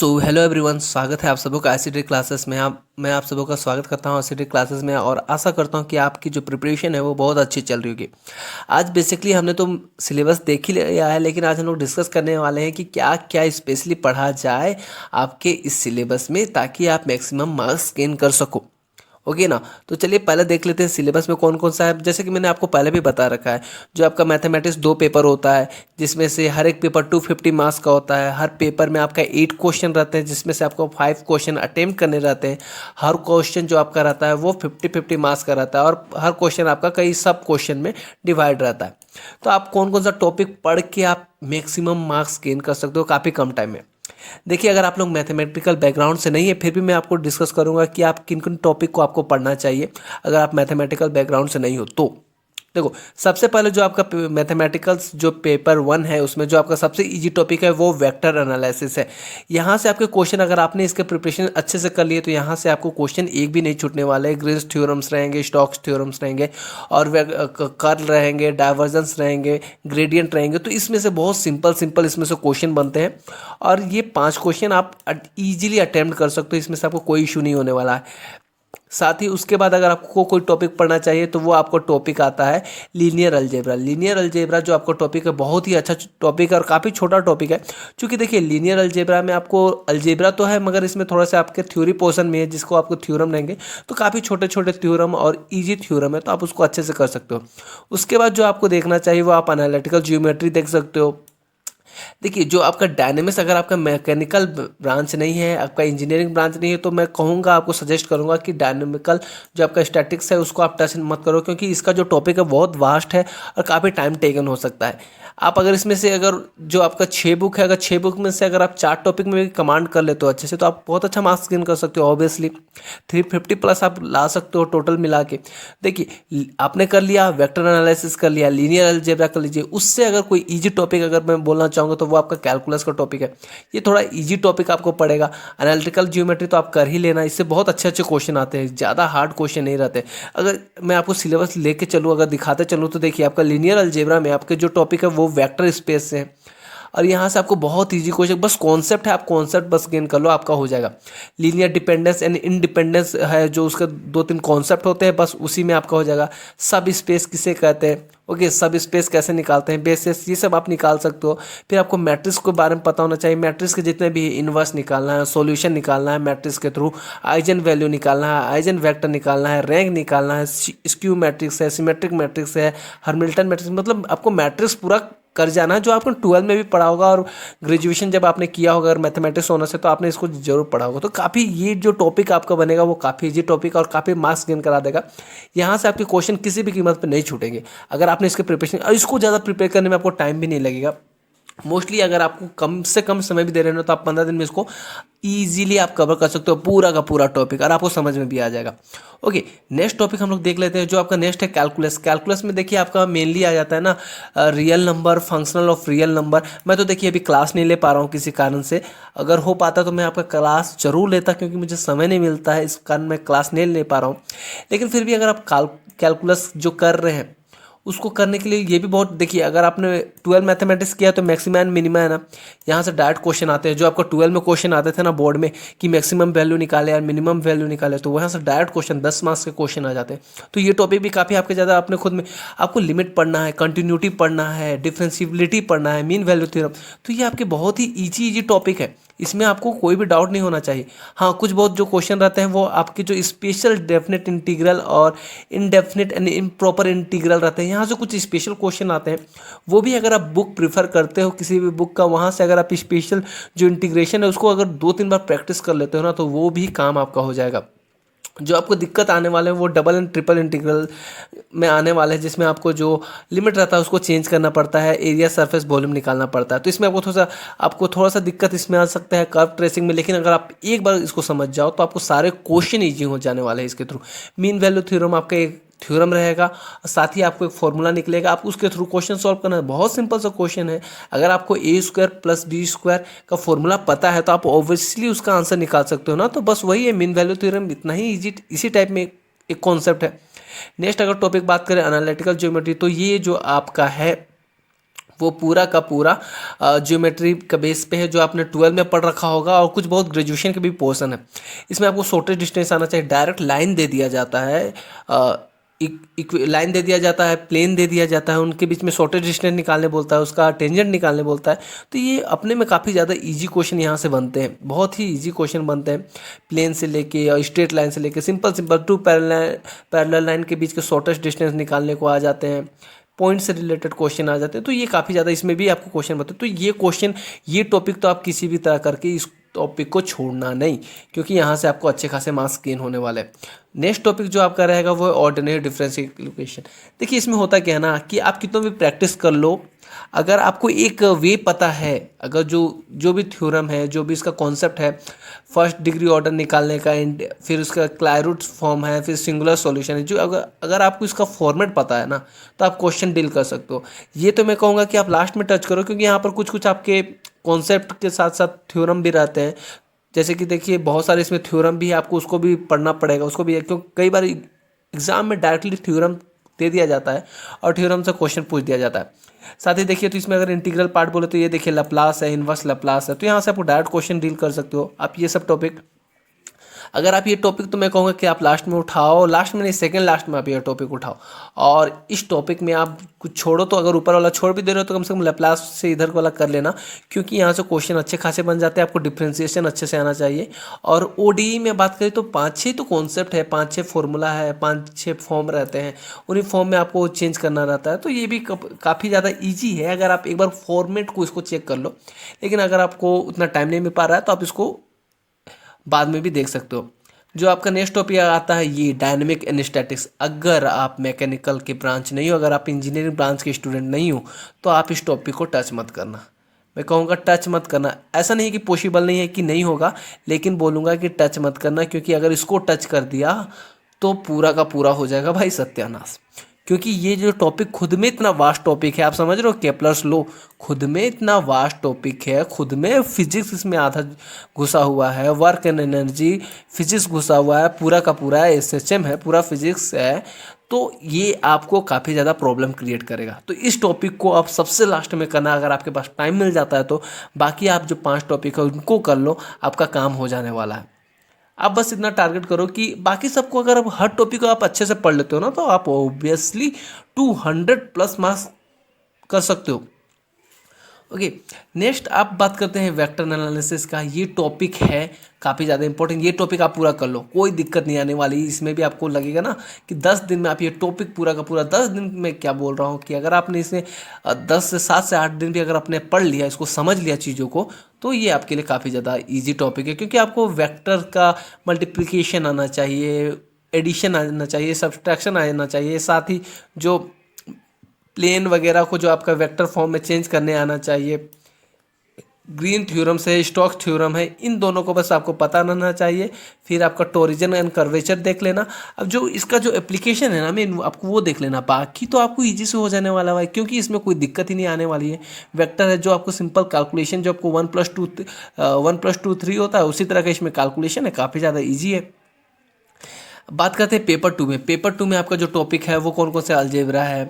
So hello everyone, स्वागत है आप सबों का आईसीटी क्लासेस में। मैं आप सबों का स्वागत करता हूं आईसीटी क्लासेस में और आशा करता हूं कि आपकी जो प्रिपरेशन है वो बहुत अच्छी चल रही होगी। आज बेसिकली हमने तो सिलेबस देख ही लिया है, लेकिन आज हम लोग डिस्कस करने वाले हैं कि क्या क्या स्पेशली पढ़ा जाए आपके इस सिलेबस में ताकि आप मैक्सिमम मार्क्स गेन कर सको। ओके ना। तो चलिए पहले देख लेते हैं सिलेबस में कौन कौन सा है। जैसे कि मैंने आपको पहले भी बता रखा है, जो आपका मैथमेटिक्स 2 पेपर होता है, जिसमें से हर एक पेपर 250 मार्क्स का होता है। हर पेपर में आपका 8 क्वेश्चन रहते हैं, जिसमें से आपको 5 क्वेश्चन अटेम्प्ट करने रहते हैं। हर क्वेश्चन जो आपका रहता है वो 50-50 मार्क्स का रहता है और हर क्वेश्चन आपका कई सब क्वेश्चन में डिवाइड रहता है। तो आप कौन कौन सा टॉपिक पढ़ के आप मैक्सिमम मार्क्स गेन कर सकते हो काफ़ी कम टाइम में। देखिए, अगर आप लोग मैथमेटिकल बैकग्राउंड से नहीं है फिर भी मैं आपको डिस्कस करूंगा कि आप किन किन टॉपिक को आपको पढ़ना चाहिए अगर आप मैथमेटिकल बैकग्राउंड से नहीं हो तो। देखो, सबसे पहले जो आपका मैथमेटिकल्स जो पेपर 1 है उसमें जो आपका सबसे इजी टॉपिक है वो वेक्टर एनालिसिस है। यहाँ से आपके क्वेश्चन, अगर आपने इसके प्रिपरेशन अच्छे से कर लिए तो यहाँ से आपको क्वेश्चन एक भी नहीं छूटने वाले। ग्रीन्स थ्योरम्स रहेंगे, स्टोक्स थ्योरम्स रहेंगे और कर्ल रहेंगे, डाइवर्जेंस रहेंगे, ग्रेडियंट रहेंगे। तो इसमें से बहुत सिंपल सिंपल इसमें से क्वेश्चन बनते हैं और ये 5 क्वेश्चन आप ईजिली अटेम्प्ट कर सकते हो। इसमें से आपको कोई इशू नहीं होने वाला है। साथ ही उसके बाद अगर आपको कोई टॉपिक पढ़ना चाहिए तो वो आपको टॉपिक आता है लीनियर अलजेब्रा। लीनियर अलजेब्रा जो आपको टॉपिक है बहुत ही अच्छा टॉपिक है और काफ़ी छोटा टॉपिक है। क्योंकि देखिए, लीनियर अलजेब्रा में आपको अलजेब्रा तो है मगर इसमें थोड़ा सा आपके थ्योरी पोर्शन में है जिसको आपको थ्योरम रहेंगे। तो काफ़ी छोटे छोटे थ्योरम और ईजी थ्योरम है, तो आप उसको अच्छे से कर सकते हो। उसके बाद जो आपको देखना चाहिए वो आप एनालिटिकल ज्योमेट्री देख सकते हो। देखिए, जो आपका डायनेमिक्स, अगर आपका मैकेनिकल ब्रांच नहीं है, आपका इंजीनियरिंग ब्रांच नहीं है, तो मैं कहूँगा, आपको सजेस्ट करूँगा कि डायनेमिकल जो आपका स्टैटिक्स है उसको आप टच मत करो, क्योंकि इसका जो टॉपिक है बहुत वास्ट है और काफ़ी टाइम टेकन हो सकता है। आप अगर इसमें से अगर जो आपका 6 बुक है, अगर 6 बुक में से अगर आप 4 टॉपिक में भी कमांड कर लेते हो अच्छे से, तो आप बहुत अच्छा मार्क्स गेन कर सकते हो। ऑब्वियसली 350 प्लस आप ला सकते हो टोटल मिला के। देखिए, आपने कर लिया वेक्टर एनालिसिस, कर लिया लीनियर अलजेब्रा कर लीजिए। उससे अगर कोई इजी टॉपिक अगर मैं बोलना चाहूँगा तो वो आपका कैलकुलस का टॉपिक है। ये थोड़ा इजी टॉपिक आपको पड़ेगा। एनालिटिकल ज्योमेट्री तो आप कर ही लेना, इससे बहुत अच्छे अच्छे क्वेश्चन आते हैं, ज़्यादा हार्ड क्वेश्चन नहीं रहते। अगर मैं आपको सिलेबस लेके चलूँ, अगर दिखाते चलूँ, तो देखिए आपका लीनियर अलजेब्रा में आपके जो टॉपिक है वो वेक्टर स्पेस से है और यहाँ से आपको बहुत इजी क्वेश्चन, बस कॉन्सेप्ट है, आप कॉन्सेप्ट बस गेन कर लो, आपका हो जाएगा। लीनियर डिपेंडेंस एंड इंडिपेंडेंस है, जो उसके 2-3 कॉन्सेप्ट होते हैं, बस उसी में आपका हो जाएगा। सब स्पेस किसे कहते हैं, ओके, सब स्पेस कैसे निकालते हैं, बेसिस, ये सब आप निकाल सकते हो। फिर आपको मैट्रिक्स के बारे में पता होना चाहिए। मैट्रिक्स के जितने भी इन्वर्स निकालना है, सॉल्यूशन निकालना है मैट्रिक्स के थ्रू, आइजन वैल्यू निकालना है, आइजन वेक्टर निकालना है, रैंक निकालना है, स्क्यू मैट्रिक्स है, सिमेट्रिक मैट्रिक्स है, हर्मिल्टन मैट्रिक्स, मतलब आपको मैट्रिक्स पूरा कर जाना है। जो आपको 12 में भी पढ़ा होगा और ग्रेजुएशन जब आपने किया होगा अगर मैथमेटिक्स होना से, तो आपने इसको जरूर पढ़ा होगा। तो काफ़ी ये जो टॉपिक आपका बनेगा वो काफ़ी इजी टॉपिक और काफ़ी मार्क्स गेन करा देगा। यहाँ से आपके क्वेश्चन किसी भी कीमत पर नहीं छूटेंगे अगर आपने इसके प्रिपरेशन, और इसको ज़्यादा प्रिपेयर करने में आपको टाइम भी नहीं लगेगा। मोस्टली अगर आपको कम से कम समय भी दे रहे हो तो आप 15 दिन में इसको ईजिली आप कवर कर सकते हो पूरा का पूरा टॉपिक, और आपको समझ में भी आ जाएगा। ओके, नेक्स्ट टॉपिक हम लोग देख लेते हैं। जो आपका नेक्स्ट है कैलकुलस। कैलकुलस में देखिए आपका मेनली आ जाता है ना real number, functional of real number. मैं तो देखिए अभी क्लास नहीं ले पा रहा हूँ किसी कारण से। अगर हो पाता तो मैं आपका क्लास जरूर लेता, क्योंकि मुझे समय नहीं मिलता है, इस कारण मैं क्लास नहीं ले पा रहा हूँ। लेकिन फिर भी अगर आप कैलकुलस जो कर रहे हैं उसको करने के लिए ये भी बहुत, देखिए अगर आपने 12 मैथमेटिक्स किया तो मैक्सिमम एंड मिनिमम है ना, यहाँ से डायरेक्ट क्वेश्चन आते हैं। जो आपको 12 में क्वेश्चन आते थे ना बोर्ड में कि मैक्सिमम वैल्यू निकाले और मिनिमम वैल्यू निकाले, तो वहाँ से डायरेक्ट क्वेश्चन 10 मार्क्स के क्वेश्चन आ जाते हैं। तो ये टॉपिक भी काफ़ी आपके ज़्यादा अपने खुद में आपको लिमिट पढ़ना है, कंटिन्यूटी पढ़ना है, डिफरेंशिबिलिटी पढ़ना है, मीन वैल्यू थ्योरम। तो ये आपके बहुत ही ईजी टॉपिक है, इसमें आपको कोई भी डाउट नहीं होना चाहिए। हाँ, कुछ बहुत जो क्वेश्चन रहते हैं वो आपके जो स्पेशल डेफिनेट इंटीग्रल और इनडेफिनेट एंड इम्प्रॉपर इंटीग्रल रहते हैं, यहाँ से कुछ स्पेशल क्वेश्चन आते हैं। वो भी अगर आप बुक प्रिफर करते हो किसी भी बुक का, वहाँ से अगर आप स्पेशल जो इंटीग्रेशन है उसको अगर 2-3 बार प्रैक्टिस कर लेते हो ना, तो वो भी काम आपका हो जाएगा। जो आपको दिक्कत आने वाले हैं वो डबल एंड ट्रिपल इंटीग्रल में आने वाले हैं, जिसमें आपको जो लिमिट रहता है उसको चेंज करना पड़ता है, एरिया सरफेस वॉल्यूम निकालना पड़ता है। तो इसमें आपको थोड़ा सा दिक्कत इसमें आ सकता है कर्व ट्रेसिंग में। लेकिन अगर आप एक बार इसको समझ जाओ तो आपको सारे क्वेश्चन ईजी हो जाने वाले हैं इसके थ्रू। मीन वैल्यू थ्योरम आपका एक थ्योरम रहेगा, साथ ही आपको एक फॉर्मूला निकलेगा, आप उसके थ्रू क्वेश्चन सॉल्व करना है। बहुत सिंपल सा क्वेश्चन है। अगर आपको a² + b² का फॉर्मूला पता है तो आप ऑब्वियसली उसका आंसर निकाल सकते हो ना। तो बस वही है मीन वैल्यू थ्योरम, इतना ही इजी, इसी टाइप में एक कॉन्सेप्ट है। नेक्स्ट अगर टॉपिक बात करें एनालिटिकल ज्योमेट्री, तो ये जो आपका है वो पूरा का पूरा ज्योमेट्री का बेस पे है, जो आपने 12 में पढ़ रखा होगा, और कुछ बहुत ग्रेजुएशन के भी पोर्शन है। इसमें आपको शॉर्टेज डिस्टेंस आना चाहिए, डायरेक्ट लाइन दे दिया जाता है, लाइन दे दिया जाता है, प्लेन दे दिया जाता है, उनके बीच में शॉर्टेज डिस्टेंस निकालने बोलता है, उसका टेंजेंट निकालने बोलता है। तो ये अपने में काफ़ी ज़्यादा इजी क्वेश्चन यहाँ से बनते हैं, बहुत ही इजी क्वेश्चन बनते हैं। प्लेन से लेके और स्ट्रेट लाइन से लेके सिंपल टू पैरेलल लाइन के बीच के शॉर्टेज डिस्टेंस निकालने को आ जाते हैं, पॉइंट से रिलेटेड क्वेश्चन आ जाते हैं। तो ये काफ़ी ज़्यादा इसमें भी आपको क्वेश्चन बताते हैं। तो ये क्वेश्चन, ये टॉपिक तो आप किसी भी तरह करके इस टॉपिक को छोड़ना नहीं, क्योंकि यहाँ से आपको अच्छे खासे मार्क्स गेन होने वाले हैं। नेक्स्ट टॉपिक जो आपका रहेगा वो है ऑर्डिनरी डिफरेंशियल इक्वेशन। देखिए इसमें होता क्या है ना, कि आप कितना भी प्रैक्टिस कर लो, अगर आपको एक वे पता है, अगर जो भी थ्योरम है, जो भी इसका कॉन्सेप्ट है, फर्स्ट डिग्री ऑर्डर निकालने का, फिर उसका क्लायरूट फॉर्म है, फिर सिंगुलर सॉल्यूशन है, जो अगर आपको इसका फॉर्मेट पता है ना, तो आप क्वेश्चन डील कर सकते हो। ये तो मैं कहूँगा कि आप लास्ट में टच करो, क्योंकि यहाँ पर कुछ कुछ आपके कॉन्सेप्ट के साथ साथ थ्योरम भी रहते हैं। जैसे कि देखिए बहुत सारे इसमें थ्योरम भी है, आपको उसको भी पढ़ना पड़ेगा, उसको भी, क्योंकि कई बार एग्जाम में डायरेक्टली थ्योरम दे दिया जाता है और थ्योरम से क्वेश्चन पूछ दिया जाता है। साथ ही देखिए, तो इसमें अगर इंटीग्रल पार्ट बोले तो ये देखिए लैप्लास है, इनवर्स लैप्लास है, तो यहाँ से आपको डायरेक्ट क्वेश्चन डील कर सकते हो आप ये सब टॉपिक। अगर आप ये टॉपिक, तो मैं कहूँगा कि आप लास्ट में उठाओ, लास्ट में नहीं, सेकंड लास्ट में आप ये टॉपिक उठाओ, और इस टॉपिक में आप कुछ छोड़ो, तो अगर ऊपर वाला छोड़ भी दे रहे हो तो कम से कम लैप्लास से इधर वाला कर लेना, क्योंकि यहाँ से क्वेश्चन अच्छे खासे बन जाते हैं। आपको डिफ्रेंसिएशन अच्छे से आना चाहिए। और ओडीई में बात करें तो 5-6 तो कॉन्सेप्ट है, 5-6 फॉर्मूला है, 5-6 फॉर्म रहते हैं, उन्हीं फॉर्म में आपको चेंज करना रहता है। तो ये भी काफ़ी ज़्यादा ईजी है, अगर आप एक बार फॉर्मेट को इसको चेक कर लो। लेकिन अगर आपको उतना टाइम नहीं मिल पा रहा है तो आप इसको बाद में भी देख सकते हो। जो आपका नेक्स्ट टॉपिक आता है ये डायनेमिक एंड स्टैटिक्स। अगर आप मैकेनिकल के ब्रांच नहीं हो, अगर आप इंजीनियरिंग ब्रांच के स्टूडेंट नहीं हो, तो आप इस टॉपिक को टच मत करना। मैं कहूँगा टच मत करना। ऐसा नहीं है कि पॉसिबल नहीं है कि नहीं होगा, लेकिन बोलूँगा कि टच मत करना, क्योंकि अगर इसको टच कर दिया तो पूरा का पूरा हो जाएगा भाई सत्यानाश। क्योंकि ये जो टॉपिक खुद में इतना वास्ट टॉपिक है, आप समझ रहे हो, केपलर्स लॉ खुद में इतना वास्ट टॉपिक है, खुद में फिजिक्स इसमें आधा घुसा हुआ है, वर्क एंड एनर्जी फिजिक्स घुसा हुआ है, पूरा का पूरा एसएचएम है, पूरा फिजिक्स है। तो ये आपको काफ़ी ज़्यादा प्रॉब्लम क्रिएट करेगा। तो इस टॉपिक को आप सबसे लास्ट में करना, अगर आपके पास टाइम मिल जाता है तो। बाकी आप जो 5 टॉपिक है उनको कर लो, आपका काम हो जाने वाला है। आप बस इतना टारगेट करो कि बाकी सबको, अगर आप हर टॉपिक को आप अच्छे से पढ़ लेते हो ना, तो आप ऑब्वियसली 200+ मार्क्स कर सकते हो। ओके, नेक्स्ट आप बात करते हैं वेक्टर एनालिसिस का। ये टॉपिक है काफ़ी ज़्यादा इंपॉर्टेंट। ये टॉपिक आप पूरा कर लो, कोई दिक्कत नहीं आने वाली। इसमें भी आपको लगेगा ना कि 10 दिन में आप ये टॉपिक पूरा का पूरा, 10 दिन में क्या बोल रहा हूँ, कि अगर आपने इसे 7 से 8 दिन भी अगर आपने पढ़ लिया, इसको समझ लिया चीज़ों को, तो ये आपके लिए काफ़ी ज़्यादा ईजी टॉपिक है। क्योंकि आपको वेक्टर का मल्टीप्लिकेशन आना चाहिए, एडिशन आना चाहिए, सब्सट्रैक्शन आना चाहिए, साथ ही जो प्लेन वगैरह को जो आपका वेक्टर फॉर्म में चेंज करने आना चाहिए। ग्रीन थ्योरम से स्टोक्स थ्योरम है, इन दोनों को बस आपको पता रहना चाहिए। फिर आपका टोरिजन एंड कर्वेचर देख लेना। अब जो इसका जो एप्लीकेशन है ना, मैं आपको वो देख लेना, बाकी तो आपको इजी से हो जाने वाला है, क्योंकि इसमें कोई दिक्कत ही नहीं आने वाली है। वेक्टर है जो आपको सिंपल कैलकुलेशन, जो आपको 1+2 3 होता है, उसी तरह का इसमें कैलकुलेशन है, काफ़ी ज़्यादा ईजी है। बात करते हैं पेपर 2 में। पेपर 2 में आपका जो टॉपिक है वो कौन कौन से अलजेब्रा है,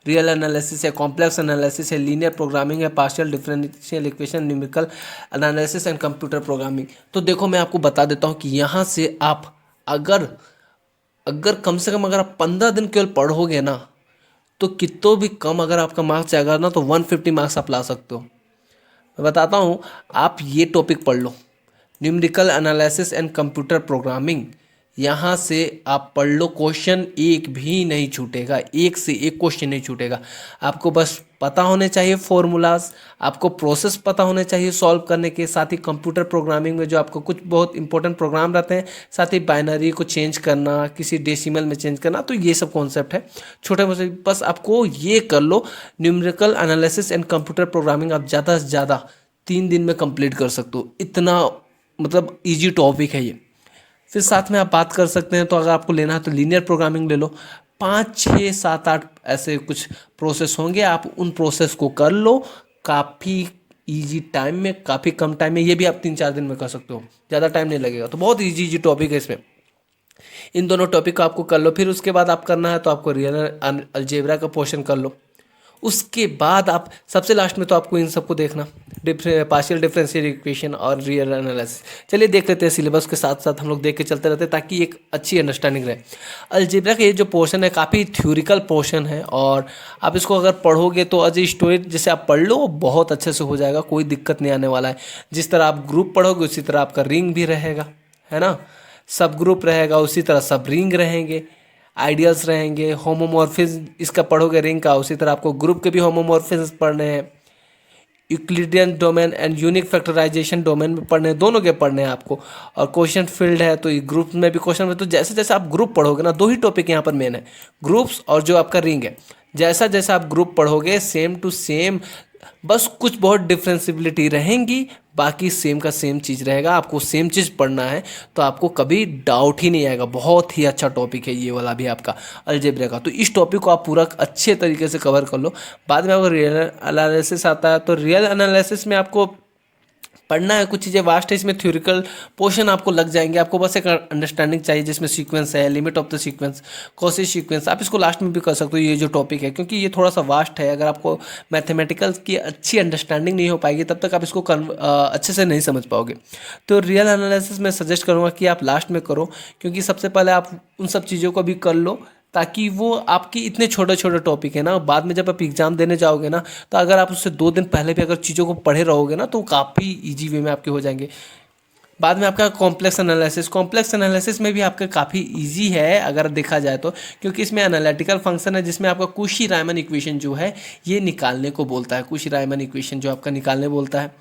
रियल एनालिसिस है, कॉम्प्लेक्स एनालिसिस है, लीनियर प्रोग्रामिंग है, partial differential equation, numerical analysis and computer programming. तो देखो मैं आपको बता देता हूँ कि यहाँ से आप अगर अगर कम से कम अगर आप 15 दिन केवल पढ़ोगे ना, तो कितो भी कम अगर आपका मार्क्स जाएगा ना, तो 150 मार्क्स आप ला सकते हो। मैं बताता हूँ, आप ये टॉपिक पढ़ लो, numerical analysis and computer programming. यहाँ से आप पढ़ लो, क्वेश्चन एक भी नहीं छूटेगा, एक से एक क्वेश्चन नहीं छूटेगा। आपको बस पता होने चाहिए फॉर्मूलाज, आपको प्रोसेस पता होने चाहिए सॉल्व करने के। साथ ही कंप्यूटर प्रोग्रामिंग में जो आपको कुछ बहुत इंपॉर्टेंट प्रोग्राम रहते हैं, साथ ही बाइनरी को चेंज करना, किसी डेसिमल में चेंज करना, तो ये सब कॉन्सेप्ट है छोटे मोटे। बस आपको ये कर लो, numerical analysis and computer programming आप ज़्यादा से ज़्यादा 3 दिन में कंप्लीट कर सकते हो। इतना मतलब ईजी टॉपिक है ये। फिर साथ में आप बात कर सकते हैं, तो अगर आपको लेना है तो लीनियर प्रोग्रामिंग ले लो। 5 6 7 8 ऐसे कुछ प्रोसेस होंगे, आप उन प्रोसेस को कर लो काफ़ी इजी टाइम में, काफ़ी कम टाइम में। ये भी आप 3-4 दिन में कर सकते हो, ज़्यादा टाइम नहीं लगेगा। तो बहुत इजी टॉपिक है इसमें। इन दोनों टॉपिक को आपको कर लो। फिर उसके बाद आप करना है तो आपको रियल अलजेब्रा का पोर्शन कर लो। उसके बाद आप सबसे लास्ट में तो आपको इन सबको देखना, पार्शियल डिफरेंशियल इक्वेशन और रियल एनालिसिस। चलिए देख लेते हैं, सिलेबस के साथ साथ हम लोग देख के चलते रहते हैं ताकि एक अच्छी अंडरस्टैंडिंग रहे। अलजेब्रा का ये जो पोर्शन है काफ़ी थ्योरिकल पोर्शन है, और आप इसको अगर पढ़ोगे तो एज ए स्टोरी जैसे आप पढ़ लो बहुत अच्छे से हो जाएगा, कोई दिक्कत नहीं आने वाला है। जिस तरह आप ग्रुप पढ़ोगे उसी तरह आपका रिंग भी रहेगा, है ना, सब ग्रुप रहेगा, उसी तरह सब रिंग रहेंगे, आइडियल्स रहेंगे, होमोमॉर्फिज्म इसका पढ़ोगे रिंग का, उसी तरह आपको ग्रुप के भी होमोमॉर्फिज्म पढ़ने हैं, Euclidean domain and unique factorisation domain में पढ़ने हैं, दोनों के पढ़ने हैं आपको। और क्वेश्चन फील्ड है तो ग्रुप में भी क्वेश्चन है, तो जैसे जैसे आप ग्रुप पढ़ोगे ना, दो ही टॉपिक यहाँ पर मेन है, ग्रुप्स और जो आपका रिंग है। जैसा जैसा आप ग्रुप पढ़ोगे सेम टू सेम, बस कुछ बहुत डिफ्रेंसिबिलिटी रहेंगी, बाकी सेम का सेम चीज़ रहेगा। आपको सेम चीज़ पढ़ना है तो आपको कभी डाउट ही नहीं आएगा। बहुत ही अच्छा टॉपिक है ये वाला भी आपका अलजेब्रा का। तो इस टॉपिक को आप पूरा अच्छे तरीके से कवर कर लो। बाद में आपको रियल एनालिसिस आता है, तो रियल एनालिसिस में आपको पढ़ना है, कुछ चीज़ें वास्ट है इसमें, थ्योरिकल पोर्शन आपको लग जाएंगे। आपको बस एक अंडरस्टैंडिंग चाहिए जिसमें सीक्वेंस है, limit of the sequence, quasi sequence, आप इसको लास्ट में भी कर सकते हो ये जो टॉपिक है, क्योंकि ये थोड़ा सा वास्ट है। अगर आपको मैथमेटिकल की अच्छी अंडरस्टैंडिंग नहीं हो पाएगी तब तक आप इसको अच्छे से नहीं समझ पाओगे। तो रियल एनालिसिस मैं सजेस्ट करूँगा कि आप लास्ट में करो, क्योंकि सबसे पहले आप उन सब चीज़ों को भी कर लो, ताकि वो आपकी इतने छोटे छोटे टॉपिक है ना, बाद में जब आप एग्ज़ाम देने जाओगे ना, तो अगर आप उससे 2 दिन पहले भी अगर चीज़ों को पढ़े रहोगे ना, तो काफ़ी इजी वे में आपके हो जाएंगे। बाद में आपका कॉम्प्लेक्स एनालिसिस में भी आपका काफ़ी इजी है अगर देखा जाए तो, क्योंकि इसमें एनालिटिकल फंक्शन है जिसमें आपका कुशी रायमन इक्वेशन जो है ये निकालने को बोलता है। कुशी रायमन इक्वेशन जो आपका निकालने बोलता है,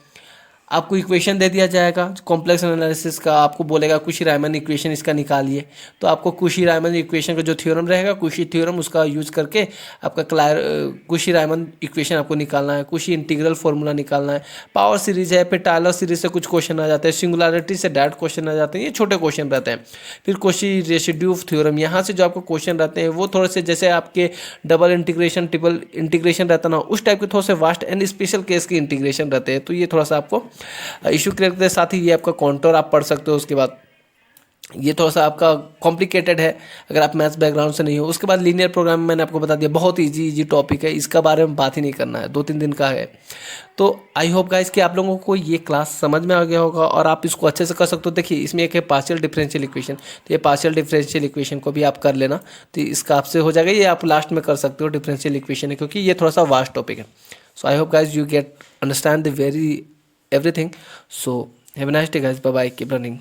आपको इक्वेशन दे दिया जाएगा कॉम्प्लेक्स एनालिसिस का, आपको बोलेगा कुशी रायमन इक्वेशन इसका निकालिए, तो आपको कुशी रायमन इक्वेशन का जो थ्योरम रहेगा, कुशी थ्योरम, उसका यूज करके आपका कुशी रायमन इक्वेशन आपको निकालना है, कुशी इंटीग्रल फार्मूला निकालना है। पावर सीरीज है, फिर टायलर सीरीज से कुछ क्वेश्चन आ जाते हैं, सिंगुलरिटी से डायरेक्ट क्वेश्चन आ जाते हैं, ये छोटे क्वेश्चन रहते हैं। फिर कुशी रेसिड्यू थ्योरम, यहाँ से जो आपको क्वेश्चन रहते हैं वो थोड़े से जैसे आपके डबल इंटीग्रेशन, ट्रिपल इंटीग्रेशन रहता ना, उस टाइप के थोड़े से वास्ट एंड स्पेशल केस के इंटीग्रेशन रहते हैं, तो ये थोड़ा सा आपको इशू क्लियर करते साथ ही ये आपका कॉन्टोर आप पढ़ सकते हो। उसके बाद ये थोड़ा सा आपका कॉम्प्लिकेटेड है अगर आप मैथ्स बैकग्राउंड से नहीं हो। उसके बाद लीनियर प्रोग्राम मैंने आपको बता दिया, बहुत इजी टॉपिक है, इसका बारे में बात ही नहीं करना है, 2-3 दिन का है। तो आई होप गाइस कि आप लोगों को ये क्लास समझ में आ गया होगा और आप इसको अच्छे से कर सकते हो। देखिए इसमें एक है पार्शियल डिफरेंशियल इक्वेशन, तो ये पार्शियल डिफरेंशियल इक्वेशन को भी आप कर लेना, तो इसका आपसे हो जाएगा। ये आप लास्ट में कर सकते हो, डिफरेंशियल इक्वेशन है, क्योंकि ये थोड़ा सा वास्ट टॉपिक है। So I hope guys you get understand the very everything. So have a nice day guys, bye bye, keep running.